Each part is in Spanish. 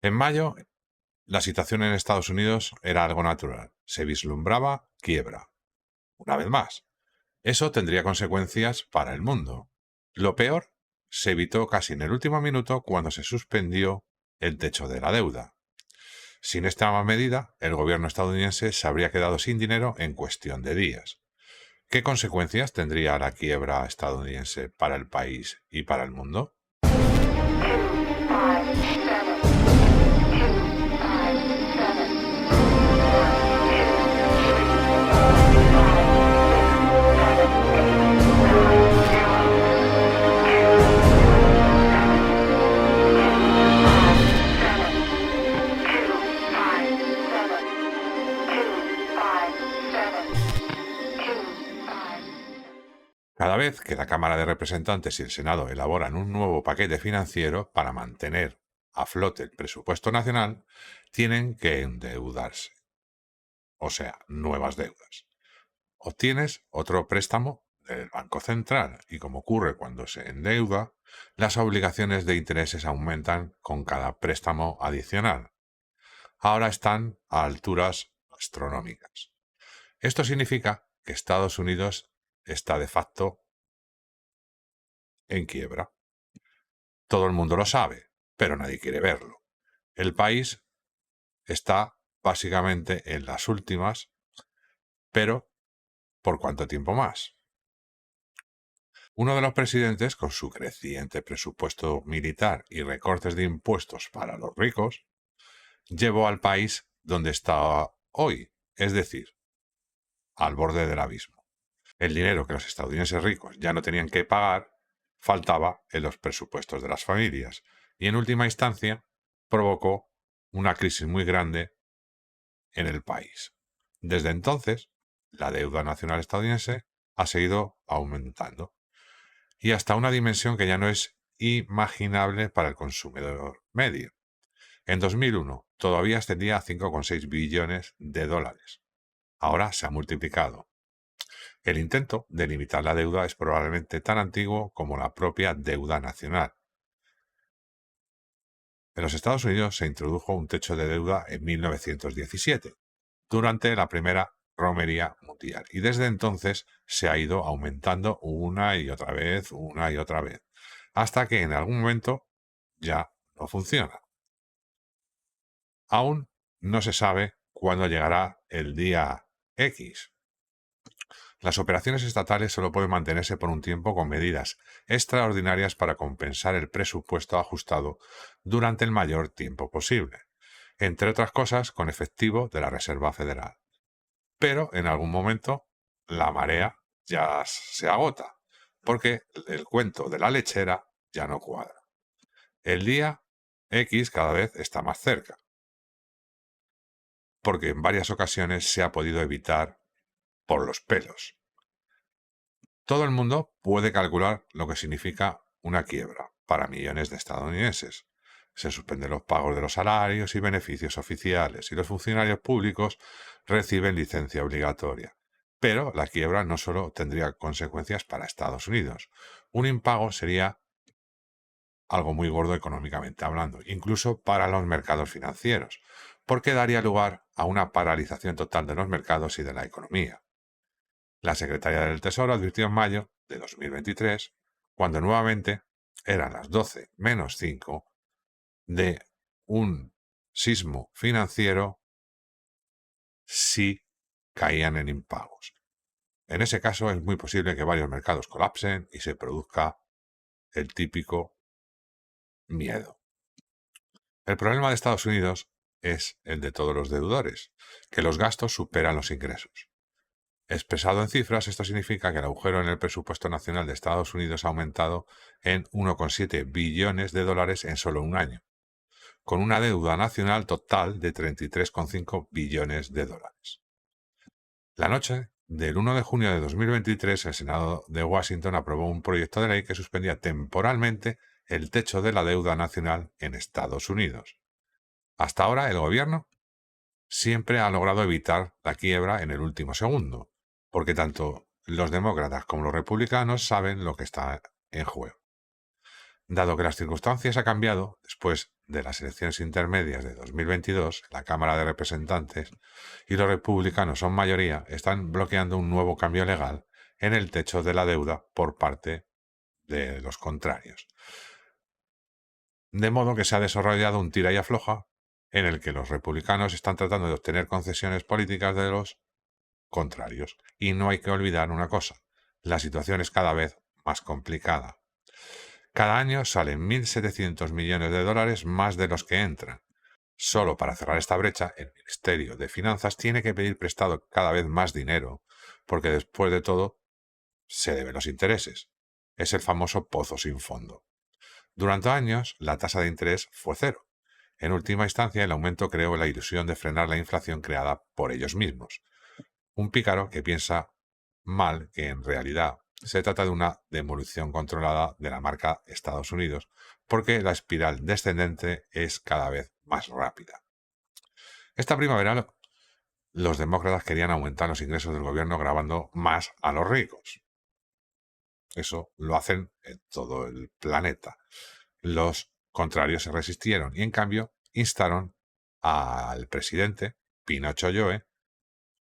En mayo, la situación en Estados Unidos era algo natural. Se vislumbraba quiebra. Una vez más, eso tendría consecuencias para el mundo. Lo peor se evitó casi en el último minuto cuando se suspendió el techo de la deuda. Sin esta medida, el gobierno estadounidense se habría quedado sin dinero en cuestión de días. ¿Qué consecuencias tendría la quiebra estadounidense para el país y para el mundo? Cada vez que la Cámara de Representantes y el Senado elaboran un nuevo paquete financiero para mantener a flote el presupuesto nacional, tienen que endeudarse, o sea, nuevas deudas. Obtienes otro préstamo del Banco Central y, como ocurre cuando se endeuda, las obligaciones de intereses aumentan con cada préstamo adicional. Ahora están a alturas astronómicas. Esto significa que Estados Unidos está de facto en quiebra. Todo el mundo lo sabe, pero nadie quiere verlo. El país está básicamente en las últimas, pero ¿por cuánto tiempo más? Uno de los presidentes, con su creciente presupuesto militar y recortes de impuestos para los ricos, llevó al país donde está hoy, es decir, al borde del abismo. El dinero que los estadounidenses ricos ya no tenían que pagar faltaba en los presupuestos de las familias y, en última instancia, provocó una crisis muy grande en el país. Desde entonces, la deuda nacional estadounidense ha seguido aumentando y hasta una dimensión que ya no es imaginable para el consumidor medio. En 2001 todavía ascendía a 5,6 billones de dólares. Ahora se ha multiplicado. El intento de limitar la deuda es probablemente tan antiguo como la propia deuda nacional. En los Estados Unidos se introdujo un techo de deuda en 1917, durante la primera romería mundial, y desde entonces se ha ido aumentando una y otra vez, hasta que en algún momento ya no funciona. Aún no se sabe cuándo llegará el día X. Las operaciones estatales solo pueden mantenerse por un tiempo con medidas extraordinarias para compensar el presupuesto ajustado durante el mayor tiempo posible, entre otras cosas con efectivo de la Reserva Federal. Pero en algún momento la marea ya se agota, porque el cuento de la lechera ya no cuadra. El día X cada vez está más cerca, porque en varias ocasiones se ha podido evitar por los pelos. Todo el mundo puede calcular lo que significa una quiebra para millones de estadounidenses. Se suspenden los pagos de los salarios y beneficios oficiales y los funcionarios públicos reciben licencia obligatoria. Pero la quiebra no solo tendría consecuencias para Estados Unidos. Un impago sería algo muy gordo económicamente hablando, incluso para los mercados financieros, porque daría lugar a una paralización total de los mercados y de la economía. La secretaria del Tesoro advirtió en mayo de 2023, cuando nuevamente eran las 12 menos 5, de un sismo financiero si caían en impagos. En ese caso es muy posible que varios mercados colapsen y se produzca el típico miedo. El problema de Estados Unidos es el de todos los deudores, que los gastos superan los ingresos. Expresado en cifras, esto significa que el agujero en el presupuesto nacional de Estados Unidos ha aumentado en 1,7 billones de dólares en solo un año, con una deuda nacional total de 33,5 billones de dólares. La noche del 1 de junio de 2023, el Senado de Washington aprobó un proyecto de ley que suspendía temporalmente el techo de la deuda nacional en Estados Unidos. Hasta ahora, el gobierno siempre ha logrado evitar la quiebra en el último segundo, porque tanto los demócratas como los republicanos saben lo que está en juego. Dado que las circunstancias han cambiado después de las elecciones intermedias de 2022, la Cámara de Representantes y los republicanos son mayoría, están bloqueando un nuevo cambio legal en el techo de la deuda por parte de los contrarios. De modo que se ha desarrollado un tira y afloja en el que los republicanos están tratando de obtener concesiones políticas de los contrarios. Y no hay que olvidar una cosa, la situación es cada vez más complicada. Cada año salen 1.700 millones de dólares más de los que entran. Solo para cerrar esta brecha, el Ministerio de Finanzas tiene que pedir prestado cada vez más dinero, porque después de todo se deben los intereses. Es el famoso pozo sin fondo. Durante años, la tasa de interés fue cero. En última instancia, el aumento creó la ilusión de frenar la inflación creada por ellos mismos. Un pícaro que piensa mal que en realidad se trata de una devolución controlada de la marca Estados Unidos, porque la espiral descendente es cada vez más rápida. Esta primavera, los demócratas querían aumentar los ingresos del gobierno grabando más a los ricos. Eso lo hacen en todo el planeta. Los contrarios se resistieron y en cambio instaron al presidente Pinocho Joe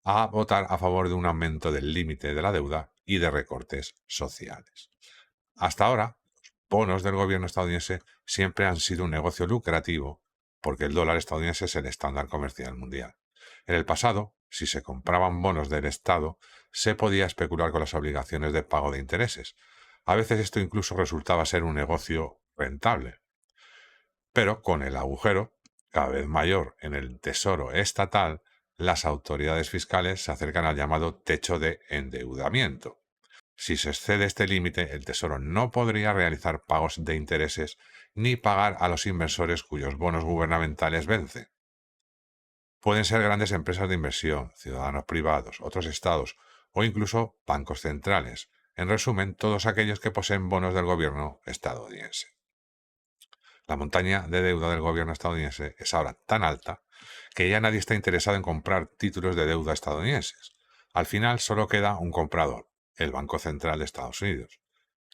a votar a favor de un aumento del límite de la deuda y de recortes sociales. Hasta ahora, los bonos del gobierno estadounidense siempre han sido un negocio lucrativo porque el dólar estadounidense es el estándar comercial mundial. En el pasado, si se compraban bonos del Estado, se podía especular con las obligaciones de pago de intereses. A veces esto incluso resultaba ser un negocio rentable. Pero con el agujero cada vez mayor en el tesoro estatal, las autoridades fiscales se acercan al llamado techo de endeudamiento. Si se excede este límite, el Tesoro no podría realizar pagos de intereses ni pagar a los inversores cuyos bonos gubernamentales vence. Pueden ser grandes empresas de inversión, ciudadanos privados, otros estados o incluso bancos centrales. En resumen, todos aquellos que poseen bonos del gobierno estadounidense. La montaña de deuda del gobierno estadounidense es ahora tan alta que ya nadie está interesado en comprar títulos de deuda estadounidenses. Al final solo queda un comprador, el Banco Central de Estados Unidos,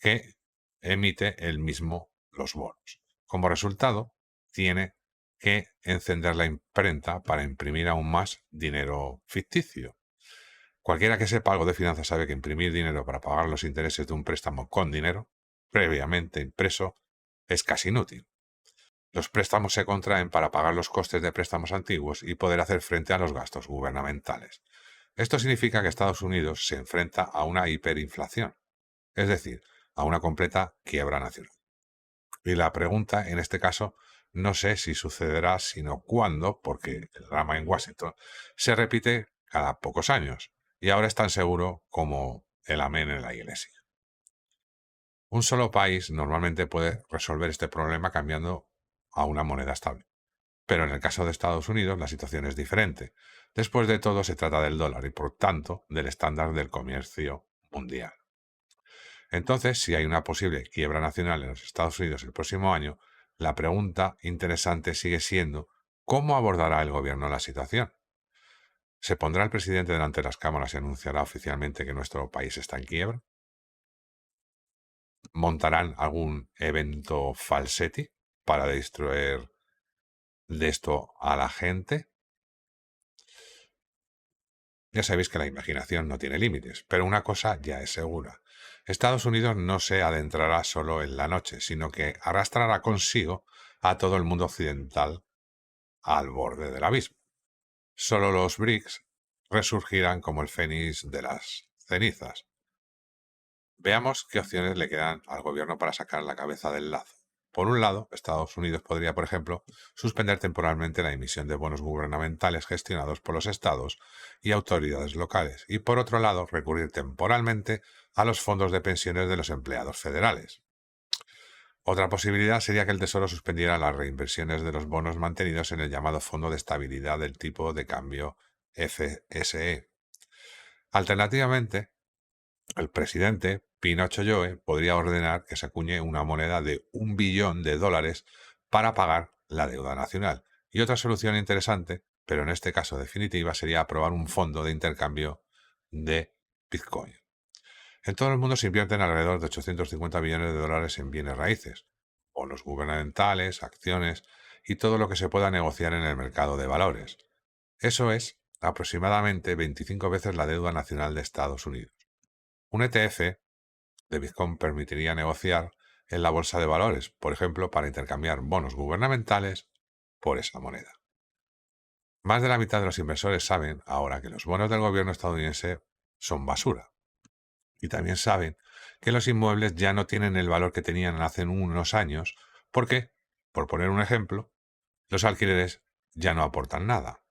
que emite él mismo los bonos. Como resultado, tiene que encender la imprenta para imprimir aún más dinero ficticio. Cualquiera que sepa algo de finanzas sabe que imprimir dinero para pagar los intereses de un préstamo con dinero previamente impreso es casi inútil. Los préstamos se contraen para pagar los costes de préstamos antiguos y poder hacer frente a los gastos gubernamentales. Esto significa que Estados Unidos se enfrenta a una hiperinflación, es decir, a una completa quiebra nacional. Y la pregunta, en este caso, no sé si sucederá, sino cuándo, porque el drama en Washington se repite cada pocos años, y ahora es tan seguro como el amén en la iglesia. Un solo país normalmente puede resolver este problema cambiando a una moneda estable. Pero en el caso de Estados Unidos la situación es diferente. Después de todo se trata del dólar y por tanto del estándar del comercio mundial. Entonces, si hay una posible quiebra nacional en los Estados Unidos el próximo año, la pregunta interesante sigue siendo ¿cómo abordará el gobierno la situación? ¿Se pondrá el presidente delante de las cámaras y anunciará oficialmente que nuestro país está en quiebra? ¿Montarán algún evento falsetti para distraer de esto a la gente? Ya sabéis que la imaginación no tiene límites, pero una cosa ya es segura. Estados Unidos no se adentrará solo en la noche, sino que arrastrará consigo a todo el mundo occidental al borde del abismo. Solo los BRICS resurgirán como el fénix de las cenizas. Veamos qué opciones le quedan al gobierno para sacar la cabeza del lazo. Por un lado, Estados Unidos podría, por ejemplo, suspender temporalmente la emisión de bonos gubernamentales gestionados por los estados y autoridades locales, y por otro lado, recurrir temporalmente a los fondos de pensiones de los empleados federales. Otra posibilidad sería que el Tesoro suspendiera las reinversiones de los bonos mantenidos en el llamado Fondo de Estabilidad del Tipo de Cambio FSE. Alternativamente, el presidente Pinocho Joe podría ordenar que se acuñe una moneda de $1 billón para pagar la deuda nacional. Y otra solución interesante, pero en este caso definitiva, sería aprobar un fondo de intercambio de Bitcoin. En todo el mundo se invierten alrededor de $850 billones en bienes raíces. bonos gubernamentales, acciones y todo lo que se pueda negociar en el mercado de valores. Eso es aproximadamente 25 veces la deuda nacional de Estados Unidos. Un ETF de Bitcoin permitiría negociar en la bolsa de valores, por ejemplo, para intercambiar bonos gubernamentales por esa moneda. Más de la mitad de los inversores saben ahora que los bonos del gobierno estadounidense son basura. Y también saben que los inmuebles ya no tienen el valor que tenían hace unos años porque, por poner un ejemplo, los alquileres ya no aportan nada.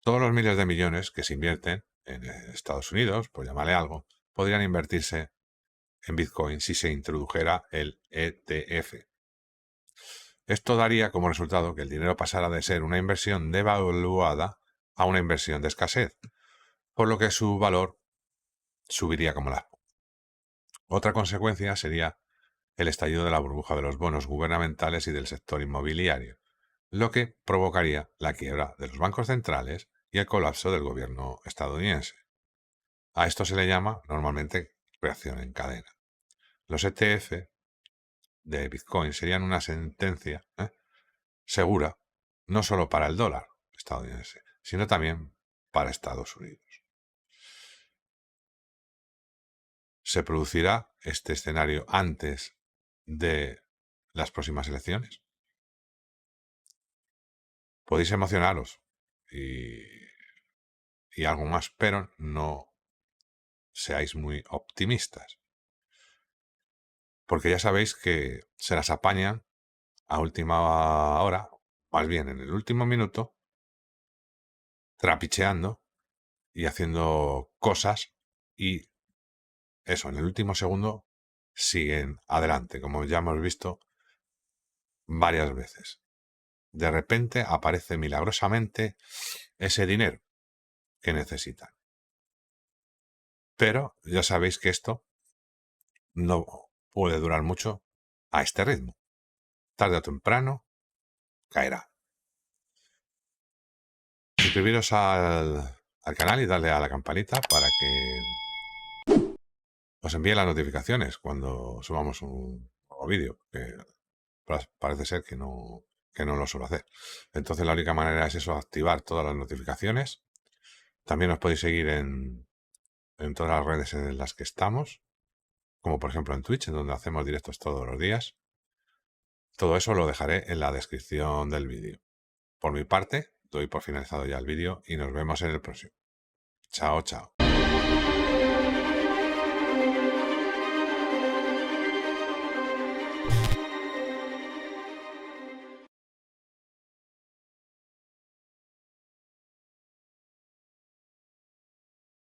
Todos los miles de millones que se invierten en Estados Unidos, por llamarle algo, podrían invertirse en Bitcoin si se introdujera el ETF. Esto daría como resultado que el dinero pasara de ser una inversión devaluada a una inversión de escasez, por lo que su valor subiría como la espuma. Otra consecuencia sería el estallido de la burbuja de los bonos gubernamentales y del sector inmobiliario, lo que provocaría la quiebra de los bancos centrales y el colapso del gobierno estadounidense. A esto se le llama normalmente reacción en cadena. Los ETF de Bitcoin serían una sentencia segura no solo para el dólar estadounidense, sino también para Estados Unidos. ¿Se producirá este escenario antes de las próximas elecciones? Podéis emocionaros y algo más, pero no seáis muy optimistas. Porque ya sabéis que se las apañan a última hora, más bien en el último minuto, trapicheando y haciendo cosas y eso, en el último segundo siguen adelante, como ya hemos visto varias veces. De repente aparece milagrosamente ese dinero que necesitan. Pero ya sabéis que esto no puede durar mucho a este ritmo. Tarde o temprano caerá. Suscribiros al canal y darle a la campanita para que os envíe las notificaciones cuando subamos un nuevo vídeo, que parece ser que no lo suelo hacer. Entonces la única manera es eso, activar todas las notificaciones. También os podéis seguir en todas las redes en las que estamos, como por ejemplo en Twitch, en donde hacemos directos todos los días. Todo eso lo dejaré en la descripción del vídeo. Por mi parte, doy por finalizado ya el vídeo y nos vemos en el próximo. Chao, chao.